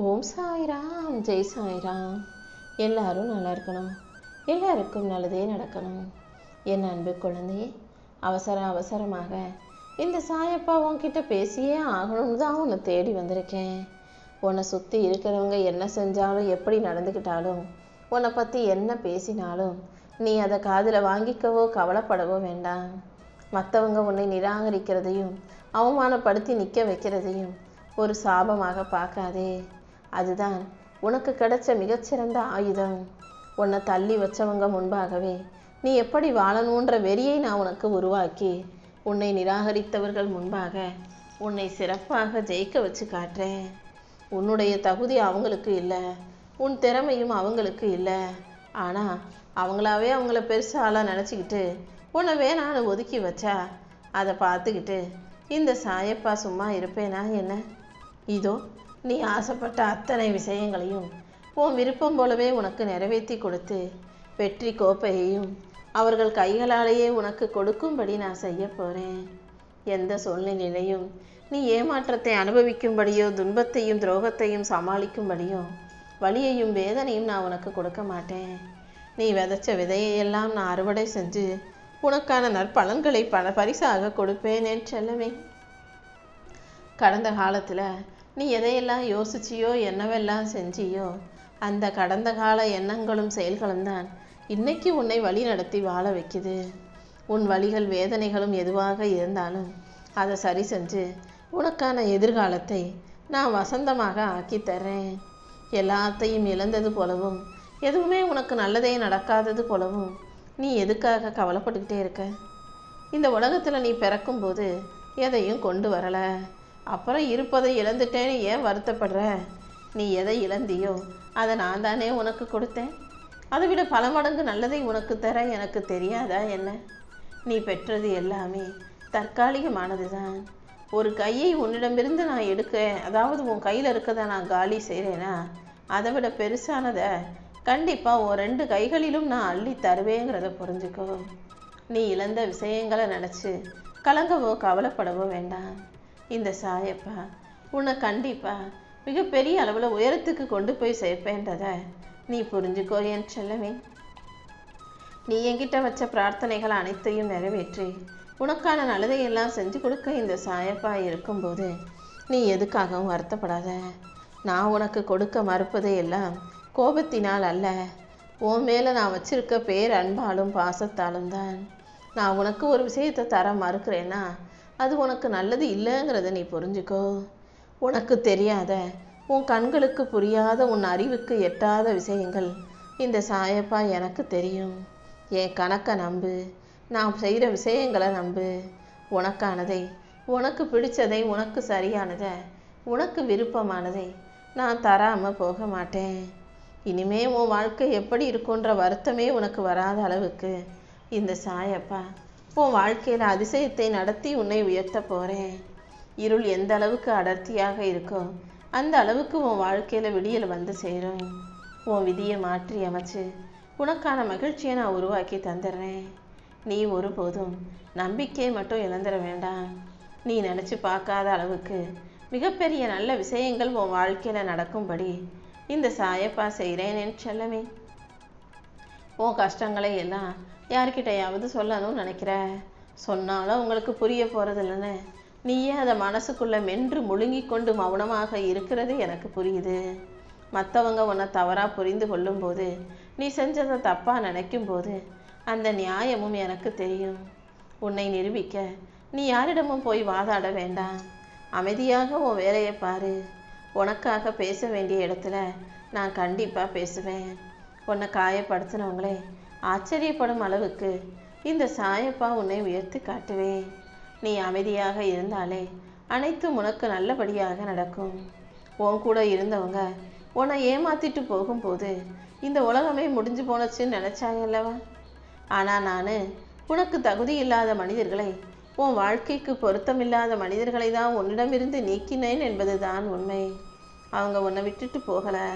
ஓம் சாய்ராம், ஜெய் சாய்ராம். எல்லாரும் நல்லா இருக்கணும், எல்லாருக்கும் நல்லதே நடக்கணும். என் அன்பு குழந்தையே, அவசரமாக இந்த சாயப்பா உன்கிட்ட பேசியே ஆகணும்னு தான் உன்னை தேடி வந்திருக்கேன். உன்னை சுற்றி இருக்கிறவங்க என்ன செஞ்சாலும், எப்படி நடந்துக்கிட்டாலும், உன்னை பற்றி என்ன பேசினாலும் நீ அதை காதில் வாங்கிக்கவோ கவலைப்படவோ வேண்டாம். மற்றவங்க உன்னை நிராகரிக்கிறதையும் அவமானப்படுத்தி நிற்க வைக்கிறதையும் ஒரு சாபமாக பார்க்காதே. அதுதான் உனக்கு கிடைச்ச மிகச்சிறந்த ஆயுதம். உன்னை தள்ளி வச்சவங்க முன்பாகவே நீ எப்படி வாழணுன்ற வெறியை நான் உனக்கு உருவாக்கி, உன்னை நிராகரித்தவர்கள் முன்பாக உன்னை சிறப்பாக ஜெயிக்க வச்சு காட்டுறேன். உன்னுடைய தகுதி அவங்களுக்கு இல்லை, உன் திறமையும் அவங்களுக்கு இல்லை. ஆனால் அவங்களாவே அவங்கள பெருசாலாம் நினச்சிக்கிட்டு உன்னை வேணான்னு ஒதுக்கி வச்சா அதை பார்த்துக்கிட்டு இந்த சாயப்பா சும்மா இருப்பேனா என்ன? இதோ நீ ஆசைப்பட்ட அத்தனை விஷயங்களையும் உன் விருப்பம் போலவே உனக்கு நிறைவேற்றி கொடுத்து வெற்றி கோப்பையையும் அவர்கள் கைகளாலேயே உனக்கு கொடுக்கும்படி நான் செய்ய போகிறேன். எந்த சூழ்நிலையிலையும் நீ ஏமாற்றத்தை அனுபவிக்கும்படியோ, துன்பத்தையும் துரோகத்தையும் சமாளிக்கும்படியோ, வலியையும் வேதனையும் நான் உனக்கு கொடுக்க மாட்டேன். நீ விதைச்ச விதையெல்லாம் நான் அறுவடை செஞ்சு உனக்கான நற்பலன்களை பரிசாக கொடுப்பேன் என் செல்லவே. கடந்த காலத்தில் நீ எதையெல்லாம் யோசிச்சியோ, என்னவெல்லாம் செஞ்சியோ, அந்த கடந்த கால எண்ணங்களும் செயல்களும் தான் இன்னைக்கு உன்னை வழி நடத்தி வாழ வைக்குது. உன் வலிகள் வேதனைகளும் எதுவாக இருந்தாலும் அதை சரி செஞ்சு உனக்கான எதிர்காலத்தை நான் வசந்தமாக ஆக்கி தர்றேன். எல்லாத்தையும் இழந்தது போலவும், எதுவுமே உனக்கு நல்லதே நடக்காதது போலவும் நீ எதுக்காக கவலைப்பட்டுக்கிட்டே இருக்க? இந்த உலகத்தில் நீ பிறக்கும்போது எதையும் கொண்டு வரலை, அப்புறம் இருப்பதை இழந்துட்டேன்னு ஏன் வருத்தப்படுற? நீ எதை இழந்தியோ அதை நான் தானே உனக்கு கொடுத்தேன். அதை விட பல மடங்கு நல்லதை உனக்கு தர எனக்கு தெரியாதா என்ன? நீ பெற்றது எல்லாமே தற்காலிகமானது தான். ஒரு கையை உன்னிடமிருந்து நான் எடுக்கிறேன், அதாவது உன் கையில் இருக்கதை நான் காலி செய்கிறேன்னா, அதை விட பெருசானதை கண்டிப்பாக உன் 2 கைகளிலும் நான் அள்ளி தருவேங்கிறத புரிஞ்சுக்கோ. நீ இழந்த விஷயங்களை நினச்சி கலங்கவோ கவலைப்படவோ வேண்டாம். இந்த சாயப்பா உன்னை கண்டிப்பாக மிகப்பெரிய அளவில் உயரத்துக்கு கொண்டு போய் சேர்ப்பேன்றதை நீ புரிஞ்சுக்கோ என் செல்லவே. நீ என்கிட்ட வச்ச பிரார்த்தனைகள் அனைத்தையும் நிறைவேற்றி உனக்கான நல்லதையெல்லாம் செஞ்சு கொடுக்க இந்த சாயப்பா இருக்கும்போது நீ எதுக்காகவும் வருத்தப்படாத. நான் உனக்கு கொடுக்க மறுப்பதை எல்லாம் கோபத்தினால் அல்ல, உன் மேலே நான் வச்சிருக்க பேர் அன்பாலும் பாசத்தாலும் தான். நான் உனக்கு ஒரு விஷயத்தை தர மறுக்கிறேன்னா அது உனக்கு நல்லது இல்லைங்கிறத நீ புரிஞ்சுக்கோ. உனக்கு தெரியாத, உன் கண்களுக்கு புரியாத, உன் அறிவுக்கு எட்டாத விஷயங்கள் இந்த சாயப்பா எனக்கு தெரியும். என் கணக்கை நம்பு, நான் செய்கிற விஷயங்களை நம்பு. உனக்கானதை, உனக்கு பிடிச்சதை, உனக்கு சரியானதை, உனக்கு விருப்பமானதை நான் தராமல் போக மாட்டேன். இனிமே உன் வாழ்க்கை எப்படி இருக்குன்ற வருத்தமே உனக்கு வராத அளவுக்கு இந்த சாயப்பா உன் வாழ்க்கையில் அதிசயத்தை நடத்தி உன்னை உயர்த்த போகிறேன். இருள் எந்த அளவுக்கு அடர்த்தியாக இருக்கோ அந்த அளவுக்கு உன் வாழ்க்கையில் விடியல் வந்து சேரும். உன் விதியை மாற்றி அமைச்சு உனக்கான மகிழ்ச்சியை நான் உருவாக்கி தந்துடுறேன். நீ ஒருபோதும் நம்பிக்கையை மட்டும் இழந்துட வேண்டாம். நீ நினச்சி பார்க்காத அளவுக்கு மிகப்பெரிய நல்ல விஷயங்கள் உன் வாழ்க்கையில் நடக்கும்படி இந்த சாயப்பா செய்கிறேன் என் செல்லமே. உன் கஷ்டங்களை எல்லாம் யார்கிட்டையாவது சொல்லணும்னு நினைக்கிற, சொன்னாலும் உங்களுக்கு புரிய போகிறது இல்லைன்னு நீயே அதை மனசுக்குள்ளே மென்று முழுங்கி கொண்டு மௌனமாக இருக்கிறது எனக்கு புரியுது. மற்றவங்க உன்னை தவறாக புரிந்து கொள்ளும்போது, நீ செஞ்சதை தப்பாக நினைக்கும் போது அந்த நியாயமும் எனக்கு தெரியும். உன்னை நிரூபிக்க நீ யாரிடமும் போய் வாதாட வேண்டாம். அமைதியாக உன் வேலையை பாரு. உனக்காக பேச வேண்டிய இடத்துல நான் கண்டிப்பாக பேசுவேன். உன்னை காயப்படுத்தினவங்களே ஆச்சரியப்படும் அளவுக்கு இந்த சாயப்பா உன்னை உயர்த்தி காட்டுவேன். நீ அமைதியாக இருந்தாலே அனைத்தும் உனக்கு நல்லபடியாக நடக்கும். உன் கூட இருந்தவங்க உன்னை ஏமாத்திட்டு போகும்போது இந்த உலகமே முடிஞ்சு போனச்சுன்னு நினச்சாங்கல்லவா? ஆனால் நான் உனக்கு தகுதி இல்லாத மனிதர்களை, உன் வாழ்க்கைக்கு பொருத்தமில்லாத மனிதர்களை தான் உன்னிடமிருந்து நீக்கினேன் என்பது தான் உண்மை. அவங்க உன்னை விட்டுட்டு போகலை.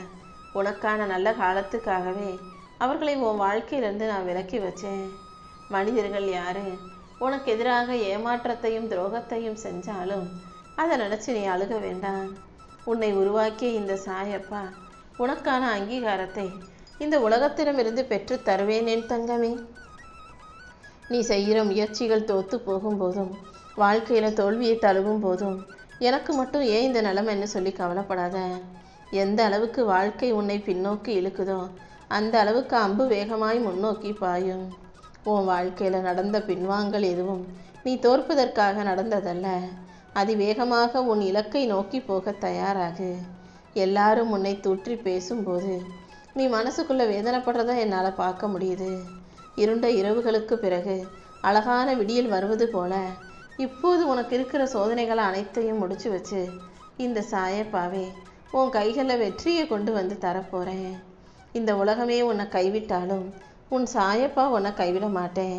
உனக்கான நல்ல காலத்துக்காகவே அவர்களை உன் வாழ்க்கையிலிருந்து நான் விலக்கி வச்சேன். மனிதர்கள் யாரு உனக்கு எதிராக ஏமாற்றத்தையும் துரோகத்தையும் செஞ்சாலும் அதை நினச்சி நீ அழுக வேண்டாம். உன்னை உருவாக்கிய இந்த சாயப்பா உனக்கான அங்கீகாரத்தை இந்த உலகத்திடமிருந்து பெற்று தருவேன் என் தங்கமே. நீ செய்கிற முயற்சிகள் தோத்து போகும்போதும் வாழ்க்கையில் தோல்வியை தழுவும் போதும் எனக்கு மட்டும் ஏன் இந்த நிலைமைன்னு சொல்லி கவலைப்படாத. எந்த அளவுக்கு வாழ்க்கை உன்னை பின்னோக்கி இழுக்குதோ அந்த அளவுக்கு அம்பு வேகமாய் முன்னோக்கி பாயும். உன் வாழ்க்கையில் நடந்த பின்வாங்கல் எதுவும் நீ தோற்பதற்காக நடந்ததல்ல. அதிவேகமாக உன் இலக்கை நோக்கி போக தயாராகு. எல்லாரும் உன்னை தூற்றி பேசும்போது நீ மனசுக்குள்ளே வேதனைப்படுறத என்னால் பார்க்க முடியுது. இருண்ட இரவுகளுக்கு பிறகு அழகான விடியல் வருவது போல இப்போது உனக்கு இருக்கிற சோதனைகளை அனைத்தையும் முடிச்சு வச்சு இந்த சாயப்பாவே உன் கைகளில் வெற்றியை கொண்டு வந்து தரப்போகிறேன். இந்த உலகமே உன்னை கைவிட்டாலும் உன் சாயப்பா உன்னை கைவிட மாட்டேன்.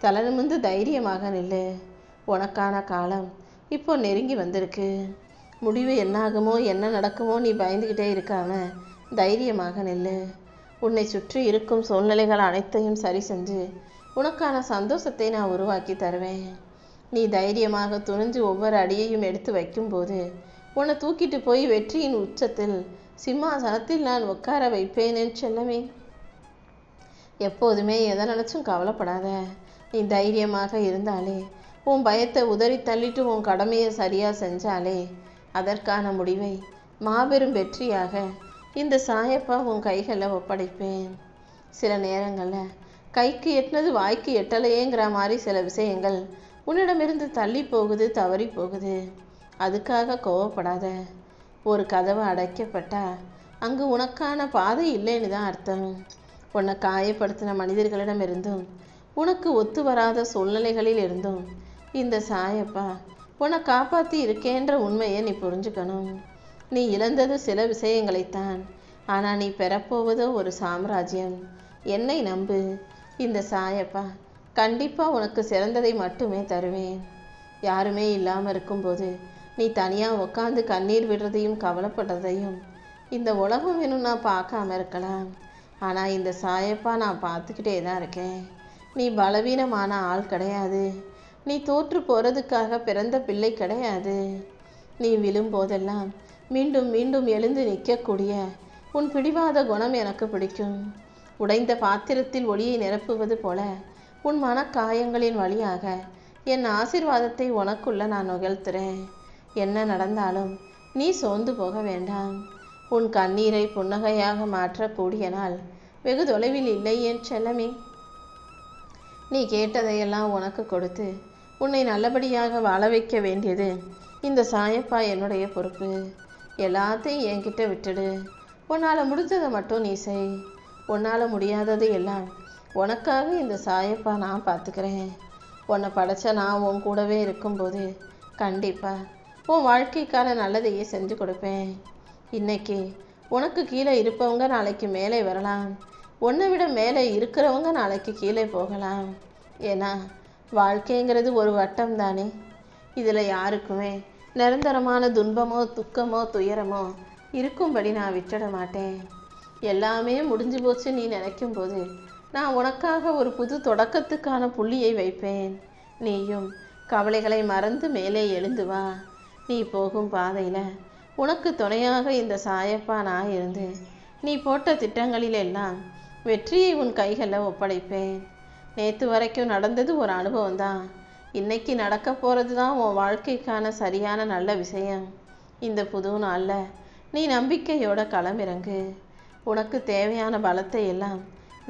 தலை நிமிர்ந்து தைரியமாக நில்லு. உனக்கான காலம் இப்போ நெருங்கி வந்திருக்கு. முடிவு என்னாகுமோ என்ன நடக்குமோ நீ பயந்துக்கிட்டே இருக்காம தைரியமாக நில்லு. உன்னை சுற்றி இருக்கும் சூழ்நிலைகள் அனைத்தையும் சரி செஞ்சு உனக்கான சந்தோஷத்தை நான் உருவாக்கி தருவேன். நீ தைரியமாக துணிஞ்சு ஒவ்வொரு அடியையும் எடுத்து வைக்கும்போது உன்னை தூக்கிட்டு போய் வெற்றியின் உச்சத்தில் சிம்மாசனத்தில் நான் உட்கார வைப்பேன் என் செல்லமே. எப்போதுமே எதை நினச்சும் கவலைப்படாத. நீ தைரியமாக இருந்தாலே, உன் பயத்தை உதறி தள்ளிட்டு உன் கடமையை சரியாக செஞ்சாலே அதற்கான முடிவை மாபெரும் வெற்றியாக இந்த சாயப்பா உன் கைகளில் ஒப்படைப்பேன். சில நேரங்களில் கைக்கு எட்டினது வாய்க்கு எட்டலையேங்கிற மாதிரி சில விஷயங்கள் உன்னிடமிருந்து தள்ளி போகுது, தவறி போகுது. அதுக்காக கோவப்படாத. ஒரு கதவை அடைக்கப்பட்டா அங்கு உனக்கான பாதை இல்லைன்னு தான் அர்த்தம். உன்னை காயப்படுத்தின மனிதர்களிடமிருந்தும் உனக்கு ஒத்து வராத சூழ்நிலைகளில் இருந்தும் இந்த சாயப்பா உன்னை காப்பாற்றி இருக்கேன்ற உண்மையை நீ புரிஞ்சுக்கணும். நீ இழந்தது சில விஷயங்களைத்தான், ஆனால் நீ பெறப்போவதோ ஒரு சாம்ராஜ்யம். என்னை நம்பு. இந்த சாயப்பா கண்டிப்பாக உனக்கு சிறந்ததை மட்டுமே தருவேன். யாருமே இல்லாமல் இருக்கும்போது நீ தனியாக உட்காந்து கண்ணீர் விடுறதையும் கவலைப்படுறதையும் இந்த உலகம் வேணும் நான் பார்க்காம இருக்கலாம். ஆனால் இந்த சாயப்பா நான் பார்த்துக்கிட்டே தான் இருக்கேன். நீ பலவீனமான ஆள் கிடையாது. நீ தோற்று போகிறதுக்காக பிறந்த பிள்ளை கிடையாது. நீ விழும்போதெல்லாம் மீண்டும் மீண்டும் எழுந்து நிற்கக்கூடிய உன் பிடிவாத குணம் எனக்கு பிடிக்கும். உடைந்த பாத்திரத்தில் ஒளியை நிரப்புவது போல உன் மனக்காயங்களின் வழியாக என் ஆசீர்வாதத்தை உனக்குள்ள நான் நிகழ்த்துறேன். என்ன நடந்தாலும் நீ சோர்ந்து போக வேண்டாம். உன் கண்ணீரை புன்னகையாக மாற்றக்கூடிய நாள் வெகு தொலைவில் இல்லை என் செல்லமே. நீ கேட்டதையெல்லாம் உனக்கு கொடுத்து உன்னை நல்லபடியாக வாழ வைக்க வேண்டியது இந்த சாயப்பா என்னுடைய பொறுப்பு. எல்லாத்தையும் என்கிட்ட விட்டுடு. உன்னால் முடிஞ்சதை மட்டும் நீ செய். உன்னால் முடியாதது எல்லாம் உனக்காக இந்த சாயப்பா நான் பார்த்துக்கிறேன். உன்னை படைச்ச நான் உன் கூடவே இருக்கும்போது கண்டிப்பாக உன் வாழ்க்கைக்கான நல்லதையே செஞ்சு கொடுப்பேன். இன்னைக்கு உனக்கு கீழே இருப்பவங்க நாளைக்கு மேலே வரலாம். உன்னை விட மேலே இருக்கிறவங்க நாளைக்கு கீழே போகலாம். ஏன்னா வாழ்க்கைங்கிறது ஒரு வட்டம் தானே. இதில் யாருக்குமே நிரந்தரமான துன்பமோ துக்கமோ துயரமோ இருக்கும்படி நான் விட்டுட மாட்டேன். எல்லாமே முடிஞ்சு போச்சு நீ நினைக்கும் போது நான் உனக்காக ஒரு புது தொடக்கத்துக்கான புள்ளியை வைப்பேன். நீயும் கவலைகளை மறந்து மேலே எழுந்து வா. நீ போகும் பாதையில் உனக்கு துணையாக இந்த சாயப்பா நான் இருந்து நீ போட்ட திட்டங்களில் எல்லாம் வெற்றியை உன் கைகளில் ஒப்படைப்பேன். நேற்று வரைக்கும் நடந்தது ஒரு அனுபவம் தான். இன்னைக்கு நடக்க போகிறது தான் உன் வாழ்க்கைக்கான சரியான நல்ல விஷயம். இந்த புது நாளில் நீ நம்பிக்கையோட களமிறங்கு. உனக்கு தேவையான பலத்தை எல்லாம்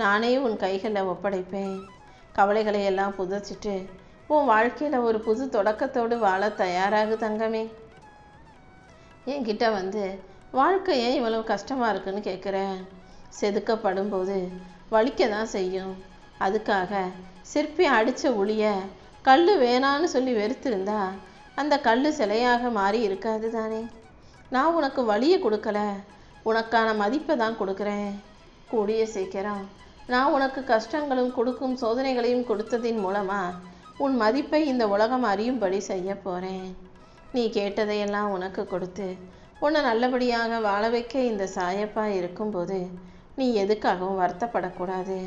நானே உன் கைகளில் ஒப்படைப்பேன். கவலைகளை எல்லாம் புதைச்சிட்டு உன் வாழ்க்கையில் ஒரு புது தொடக்கத்தோடு வாழ தயாராகு தங்கமே. என்கிட்ட வந்து வாழ்க்கை ஏன் இவ்வளவு கஷ்டமாக இருக்குன்னு கேட்குறேன். செதுக்கப்படும் போது வலிக்க தான் செய்யும். அதுக்காக சிற்பி அடித்த உளிய கல் வேணான்னு சொல்லி வெறுத்திருந்தா அந்த கல் சிலையாக மாறி இருக்காது தானே. நான் உனக்கு வலியை கொடுக்கல, உனக்கான மதிப்பை தான் கொடுக்குறேன். கூடிய சீக்கிரம் நான் உனக்கு கஷ்டங்களும் கொடுக்கும் சோதனைகளையும் கொடுத்ததின் மூலமாக உன் மதிப்பை இந்த உலகம் அறியும்படி செய்ய போகிறேன். நீ கேட்டதையெல்லாம் உனக்கு கொடுத்து உன்னை நல்லபடியாக வாழ வைக்க இந்த சாயப்பா இருக்கும்போது நீ எதுக்காகவும் வருத்தப்படக்கூடாது.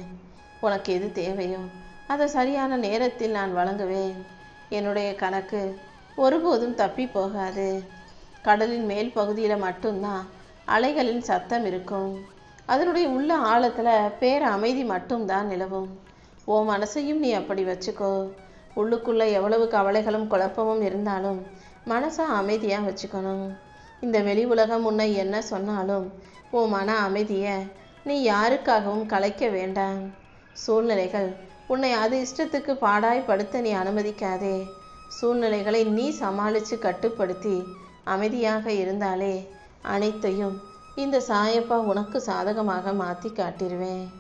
உனக்கு எது தேவையோ அதை சரியான நேரத்தில் நான் வழங்குவேன். என்னுடைய கணக்கு ஒருபோதும் தப்பி போகாது. கடலின் மேல் பகுதியில் மட்டும்தான் அலைகளின் சத்தம் இருக்கும். அதனுடைய உள்ள ஆழத்தில் பேர அமைதி மட்டும்தான் நிலவும். ஓ மனசையும் நீ அப்படி வச்சுக்கோ. உள்ளுக்குள்ளே எவ்வளவு கவலைகளும் குழப்பமும் இருந்தாலும் மனசை அமைதியாக வச்சுக்கணும். இந்த வெளி உலகம் உன்னை என்ன சொன்னாலும் உன் மன அமைதியை நீ யாருக்காகவும் கலைக்க வேண்டாம். சூழ்நிலைகள் உன்னை அது இஷ்டத்துக்கு பாடாய்படுத்த நீ அனுமதிக்காதே. சூழ்நிலைகளை நீ சமாளித்து கட்டுப்படுத்தி அமைதியாக இருந்தாலே அனைத்தையும் இந்த சாயப்பா உனக்கு சாதகமாக மாற்றி காட்டிடுவேன்.